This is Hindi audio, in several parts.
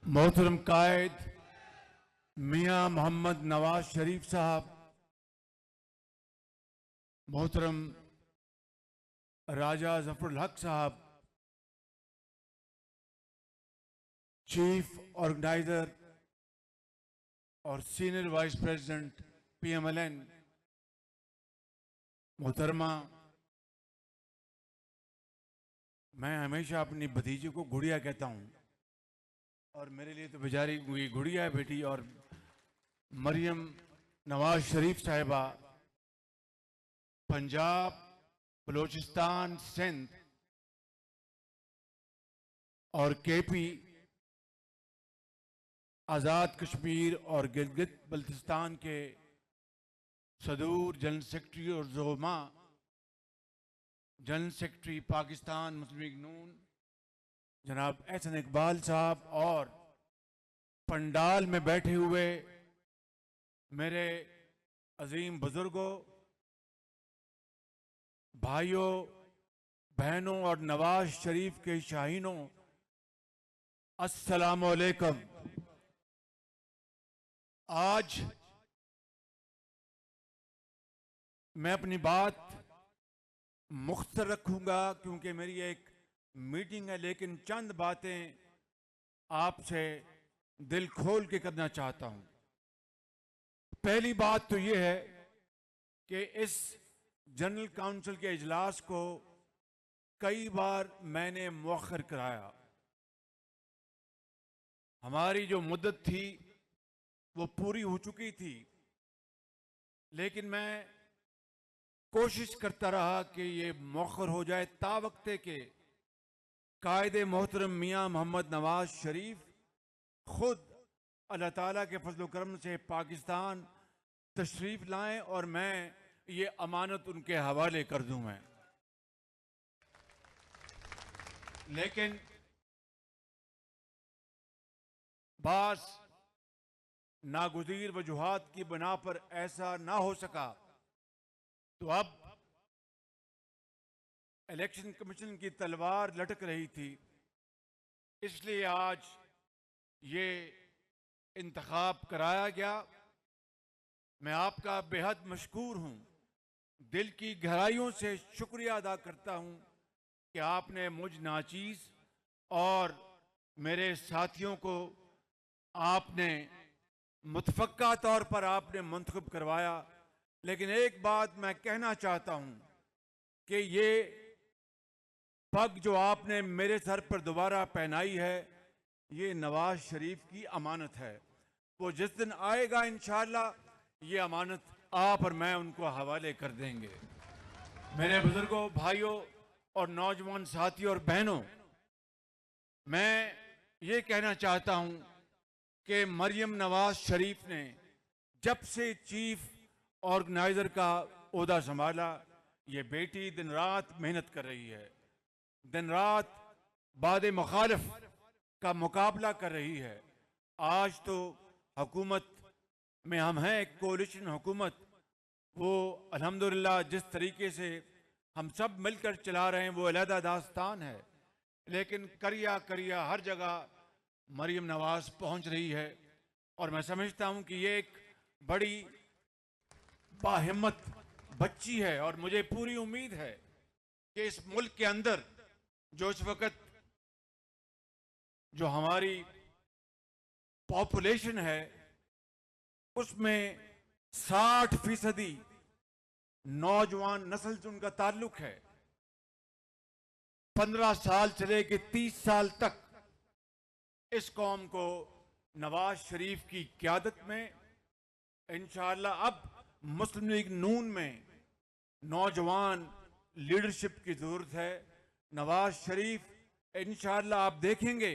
मोहतरम कायद मियां मोहम्मद नवाज शरीफ साहब, मोहतरम राजा जफरुल हक साहब, चीफ ऑर्गेनाइजर और सीनियर वाइस प्रेसिडेंट PMLN, मोहतरमा, मैं हमेशा अपनी भतीजी को गुड़िया कहता हूँ और मेरे लिए तो बेचारी ये गुड़िया है बेटी। और मरियम नवाज शरीफ साहिबा, पंजाब, बलूचिस्तान, सिंध और KP, आज़ाद कश्मीर और गिलगित बल्तिस्तान के सदूर जनरल सेक्रेटरी और ज़ोमा जनरल सेक्रेटरी पाकिस्तान मुस्लिम लीग नून जनाब एहसन इकबाल साहब, और पंडाल में बैठे हुए मेरे अजीम बुजुर्गों, भाइयों, बहनों और नवाज शरीफ के शाहीनों, अस्सलाम वालेकुम। आज मैं अपनी बात मुख्तर रखूंगा क्योंकि मेरी एक मीटिंग है, लेकिन चंद बातें आपसे दिल खोल के करना चाहता हूं। पहली बात तो यह है कि इस जनरल काउंसिल के इजलास को कई बार मैंने मुअख्खर कराया। हमारी जो मुद्दत थी वो पूरी हो चुकी थी, लेकिन मैं कोशिश करता रहा कि ये मुअख्खर हो जाए तावक्ते के कायदे मोहतरम मियां मोहम्मद नवाज शरीफ खुद अल्लाह ताला के फजल करम से पाकिस्तान तशरीफ लाएं और मैं ये अमानत उनके हवाले कर दूं। मैं लेकिन बास नागुज़ीर वजूहात की बिना पर ऐसा ना हो सका, तो अब इलेक्शन कमीशन की तलवार लटक रही थी, इसलिए आज ये इंतखाब कराया गया। मैं आपका बेहद मशकूर हूं, दिल की गहराइयों से शुक्रिया अदा करता हूं कि आपने मुझ नाचीज और मेरे साथियों को आपने मुतफक्का तौर पर आपने मुंतखब करवाया। लेकिन एक बात मैं कहना चाहता हूं कि ये पग जो आपने मेरे सर पर दोबारा पहनाई है, ये नवाज शरीफ की अमानत है। वो जिस दिन आएगा इंशाअल्लाह ये अमानत आप और मैं उनको हवाले कर देंगे। मेरे बुजुर्गों, भाइयों और नौजवान साथियों और बहनों, मैं ये कहना चाहता हूं कि मरियम नवाज शरीफ ने जब से चीफ ऑर्गेनाइजर का ओहदा संभाला, ये बेटी दिन रात मेहनत कर रही है, दिन रात बाद मुखालिफ का मुकाबला कर रही है। आज तो हुकूमत में हम हैं, एक कोलिशन हुकूमत, वो अल्हम्दुलिल्लाह जिस तरीके से हम सब मिलकर चला रहे हैं वो अलहदा दास्तान है, लेकिन करिया करिया हर जगह मरियम नवाज पहुंच रही है। और मैं समझता हूं कि ये एक बड़ी बाहिम्मत बच्ची है और मुझे पूरी उम्मीद है कि इस मुल्क के अंदर जो इस वक्त जो हमारी पॉपुलेशन है उसमें 60% नौजवान नस्ल से उनका ताल्लुक है। 15 साल से लेकर 30 साल तक इस कौम को नवाज शरीफ की क़यादत में इंशाअल्लाह अब मुस्लिम लीग नून में नौजवान लीडरशिप की जरूरत है। नवाज शरीफ इंशाअल्लाह आप देखेंगे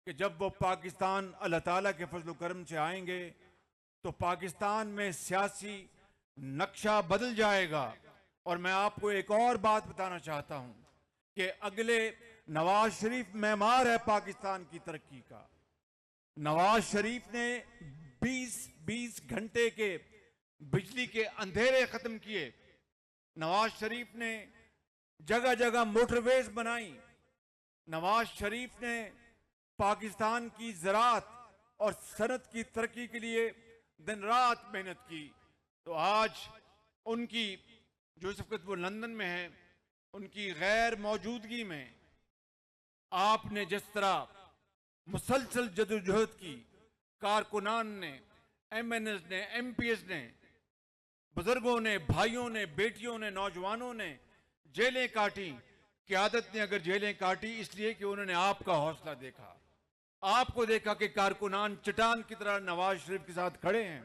कि जब वो पाकिस्तान अल्लाह ताला के फजल करम से आएंगे तो पाकिस्तान में सियासी नक्शा बदल जाएगा। और मैं आपको एक और बात बताना चाहता हूं कि अगले नवाज शरीफ मेमार है पाकिस्तान की तरक्की का। नवाज शरीफ ने 20-20 घंटे के बिजली के अंधेरे खत्म किए। नवाज शरीफ ने जगह जगह मोटरवेज बनाई। नवाज शरीफ ने पाकिस्तान की ज़राअत और सनत की तरक्की के लिए दिन रात मेहनत की, तो आज उनकी जो इस वक्त वो लंदन में है, उनकी गैर मौजूदगी में आपने जिस तरह मुसलसल जदोजहद की, कारकुनान ने, MNS ने, MPs ने, बुजुर्गों ने, भाइयों ने, बेटियों ने, नौजवानों ने जेलें काटी। क़यादत ने अगर जेलें काटी इसलिए कि उन्होंने आपका हौसला देखा, आपको देखा कि कारकुनान चट्टान की तरह नवाज शरीफ के साथ खड़े हैं,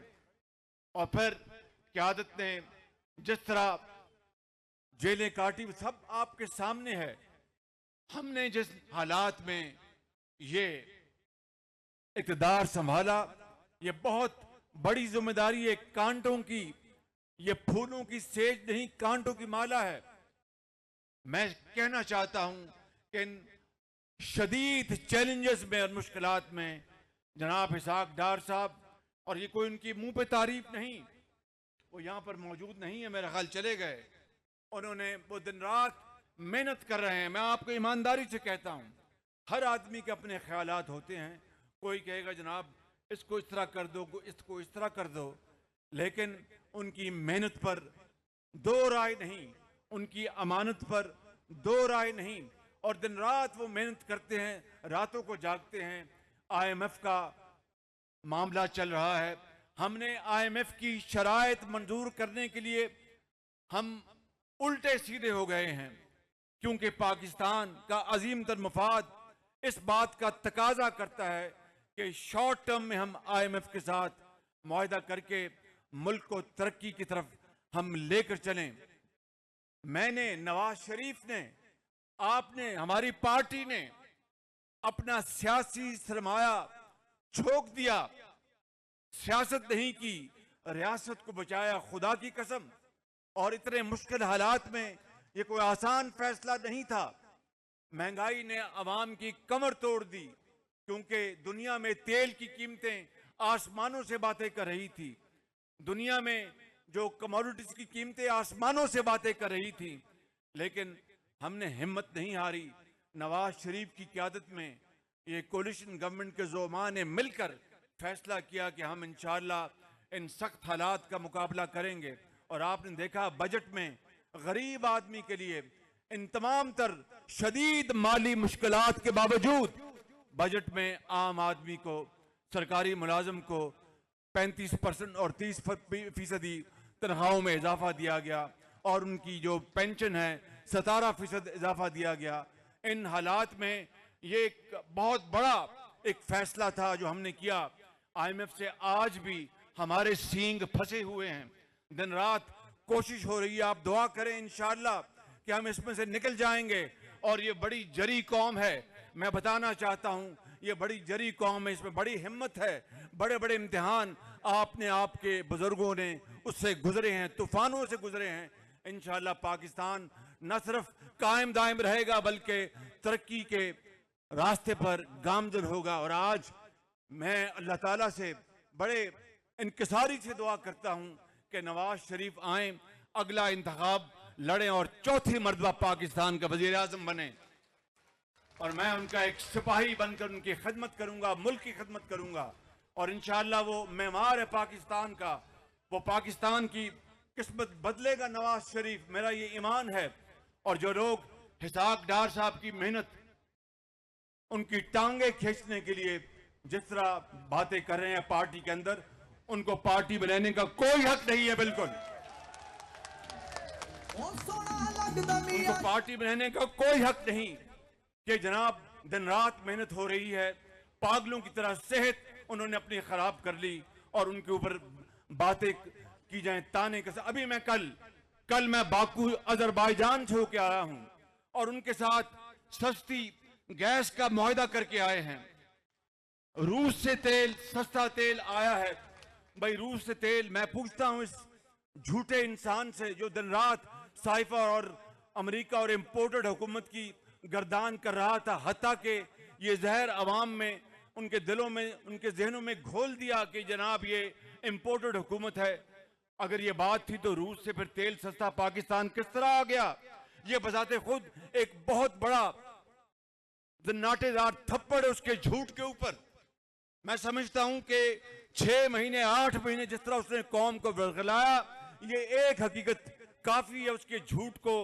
और फिर क़यादत ने जिस तरह जेलें काटी सब आपके सामने है। हमने जिस हालात में ये इक़्तिदार संभाला, ये बहुत बड़ी जिम्मेदारी है। कांटों की, ये फूलों की सेज नहीं, कांटों की माला है। मैं कहना चाहता हूं कि इन शदीद चैलेंजेस में और मुश्किलात में जनाब इसहाक डार साहब, और ये कोई उनकी मुंह पे तारीफ नहीं, वो यहां पर मौजूद नहीं है, मेरा ख्याल चले गए, उन्होंने वो दिन रात मेहनत कर रहे हैं। मैं आपको ईमानदारी से कहता हूं, हर आदमी के अपने ख्यालात होते हैं। कोई कहेगा जनाब इसको इस तरह कर दो, इसको इस तरह कर दो, लेकिन उनकी मेहनत पर दो राय नहीं, उनकी अमानत पर दो राय नहीं, और दिन रात वो मेहनत करते हैं, रातों को जागते हैं। IMF का मामला चल रहा है, हमने IMF की शराइत मंजूर करने के लिए हम उल्टे सीधे हो गए हैं, क्योंकि पाकिस्तान का अजीम तर मफाद इस बात का तकाजा करता है कि शॉर्ट टर्म में हम IMF के साथ मुआहदा करके मुल्क को तरक्की की तरफ हम लेकर चलें। मैंने, नवाज शरीफ ने, आपने, हमारी पार्टी ने अपना सियासी सरमाया झोंक दिया, सियासत नहीं की, रियासत को बचाया, खुदा की कसम। और इतने मुश्किल हालात में ये कोई आसान फैसला नहीं था। महंगाई ने अवाम की कमर तोड़ दी, क्योंकि दुनिया में तेल की कीमतें आसमानों से बातें कर रही थी, दुनिया में जो कमोडिटीज की कीमतें आसमानों से बातें कर रही थी, लेकिन हमने हिम्मत नहीं हारी। नवाज शरीफ की क़यादत में ये कोलिशन गवर्नमेंट के ज़ोमा ने मिलकर फैसला किया कि हम इंशाअल्लाह इन सख्त हालात का मुकाबला करेंगे। और आपने देखा बजट में गरीब आदमी के लिए इन तमाम तर शदीद माली मुश्किलात के बावजूद बजट में आम आदमी को, सरकारी मुलाजिम को 35% और 30% तनख्वाहों में इजाफा दिया गया, और उनकी जो पेंशन है 17% इजाफा दिया गया। इन हालात में ये एक बहुत बड़ा एक फैसला था जो हमने किया। IMF से आज भी हमारे सींग फंसे हुए हैं, दिन रात कोशिश हो रही है। आप दुआ करें इंशाअल्लाह कि हम इसमें से निकल जाएंगे। और ये बड़ी जरी कौम है, मैं बताना चाहता हूँ, ये बड़ी जरी कौम है, इसमें बड़ी हिम्मत है। बड़े बड़े इम्तिहान आपने, आपके बुजुर्गों ने उससे गुजरे हैं, तूफानों से गुजरे हैं। इंशाअल्लाह पाकिस्तान न सिर्फ कायम दायम रहेगा बल्कि तरक्की के रास्ते पर गामजन होगा। और आज मैं अल्लाह ताला से बड़े इनकिसारी से दुआ करता हूँ कि नवाज शरीफ आए, अगला इंतखाब लड़ें और चौथी मरतबा पाकिस्तान का वजीर आजम बने, और मैं उनका एक सिपाही बनकर उनकी खिदमत करूंगा, मुल्क की खिदमत करूंगा। और इंशाअल्लाह वो मेमार है पाकिस्तान का, वो पाकिस्तान की किस्मत बदलेगा नवाज शरीफ, मेरा ये ईमान है। और जो लोग इसहाक डार साहब की मेहनत, उनकी टांगे खींचने के लिए जिस तरह बातें कर रहे हैं पार्टी के अंदर, उनको पार्टी बनाने का कोई हक नहीं है, बिल्कुल उनको पार्टी बनाने का कोई हक नहीं। कि जनाब दिन रात मेहनत हो रही है, पागलों की तरह सेहत उन्होंने अपनी खराब कर ली, और उनके ऊपर बातें की जाए, ताने कैसे। अभी मैं कल मैं बाकू अजरबैजान से होके आया हूं, और उनके साथ सस्ती गैस का मुआहदा करके आए हैं। रूस से तेल, सस्ता तेल आया है। भाई रूस से तेल, मैं पूछता हूं इस झूठे इंसान से जो दिन रात साइफा और अमेरिका और इंपोर्टेड हुकूमत की गर्दान कर रहा था, हत्ता के ये जहर अवाम में, उनके दिलों में, उनके जहनों में घोल दिया कि जनाब ये इंपोर्टेड हुकूमत है। अगर ये बात थी तो रूस से फिर तेल सस्ता पाकिस्तान किस तरह आ गया? ये बजाते खुद एक बहुत बड़ा नाटेदार थप्पड़ उसके झूठ के ऊपर। मैं समझता हूं कि 6 महीने 8 महीने जिस तरह उसने कौम को बरगलाया, ये एक हकीकत काफी है उसके झूठ को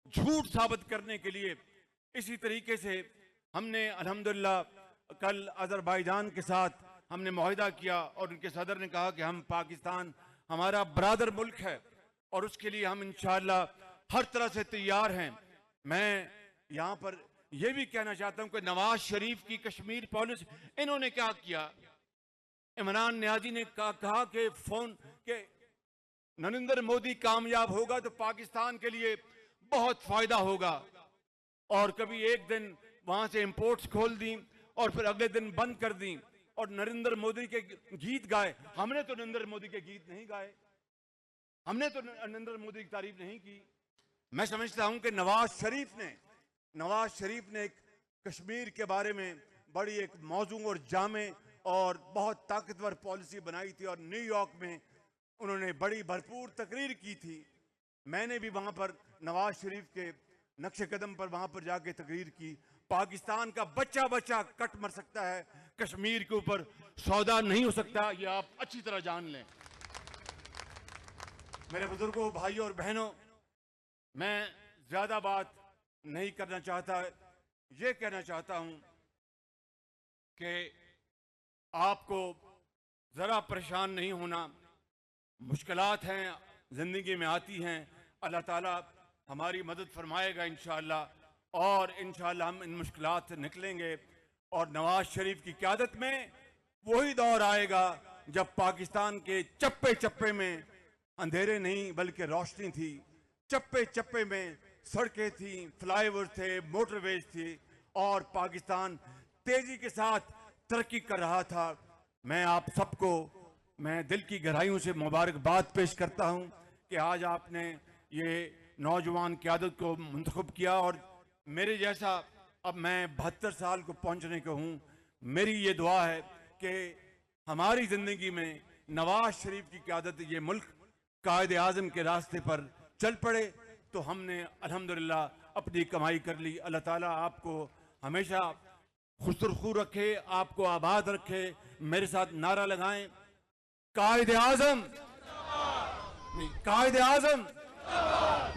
झूठ साबित करने के लिए। इसी तरीके से हमने अल्हम्दुलिल्लाह कल अजरबैजान के साथ हमने मुआहिदा किया और उनके सदर ने कहा कि हम पाकिस्तान हमारा बरादर मुल्क है और उसके लिए हम इंशाअल्लाह हर तरह से तैयार हैं। मैं यहाँ पर यह भी कहना चाहता हूँ कि नवाज शरीफ की कश्मीर पॉलिसी, इन्होंने क्या किया, इमरान नियाजी ने कहा कि नरेंद्र मोदी कामयाब होगा तो पाकिस्तान के लिए बहुत फायदा होगा, और कभी एक दिन वहां से इंपोर्ट्स खोल दी और फिर अगले दिन बंद कर दी और नरेंद्र मोदी के गीत गाए। हमने तो नरेंद्र मोदी के गीत नहीं गाए, हमने तो नरेंद्र मोदी की तारीफ नहीं की। मैं समझता हूं कि नवाज शरीफ ने एक कश्मीर के बारे में बड़ी एक मौजू और जामे और बहुत ताकतवर पॉलिसी बनाई थी और न्यूयॉर्क में उन्होंने बड़ी भरपूर तकरीर की थी। मैंने भी वहां पर नवाज शरीफ के नक्शे कदम पर वहां पर जाके तकरीर की। पाकिस्तान का बच्चा बच्चा कट मर सकता है, कश्मीर के ऊपर सौदा नहीं हो सकता, ये आप अच्छी तरह जान लें। मेरे बुजुर्गों, भाइयों और बहनों, मैं ज्यादा बात नहीं करना चाहता, ये कहना चाहता हूं कि आपको जरा परेशान नहीं होना। मुश्किलात हैं, जिंदगी में आती हैं, अल्लाह ताला हमारी मदद फरमाएगा इंशाअल्लाह, और इंशाअल्लाह हम इन मुश्किलात से निकलेंगे। और नवाज शरीफ की क़यादत में वही दौर आएगा जब पाकिस्तान के चप्पे चप्पे में अंधेरे नहीं बल्कि रोशनी थी, चप्पे चप्पे में सड़कें थी, फ्लाईओवर थे, मोटरवेज थी और पाकिस्तान तेजी के साथ तरक्की कर रहा था। मैं आप सबको मैं दिल की गहराइयों से मुबारकबाद पेश करता हूं कि आज आपने ये नौजवान क़यादत को मुंतखब किया, और मेरे जैसा अब मैं 72 साल को पहुंचने को हूं, मेरी ये दुआ है कि हमारी ज़िंदगी में नवाज शरीफ की क़यादत ये मुल्क कायद आज़म के रास्ते पर चल पड़े तो हमने अल्हम्दुलिल्लाह अपनी कमाई कर ली। अल्लाह ताला आपको हमेशा खुशरुखू रखे, आपको आबाद रखे। मेरे साथ नारा लगाएं, कायद आज़म, कायद आज़म।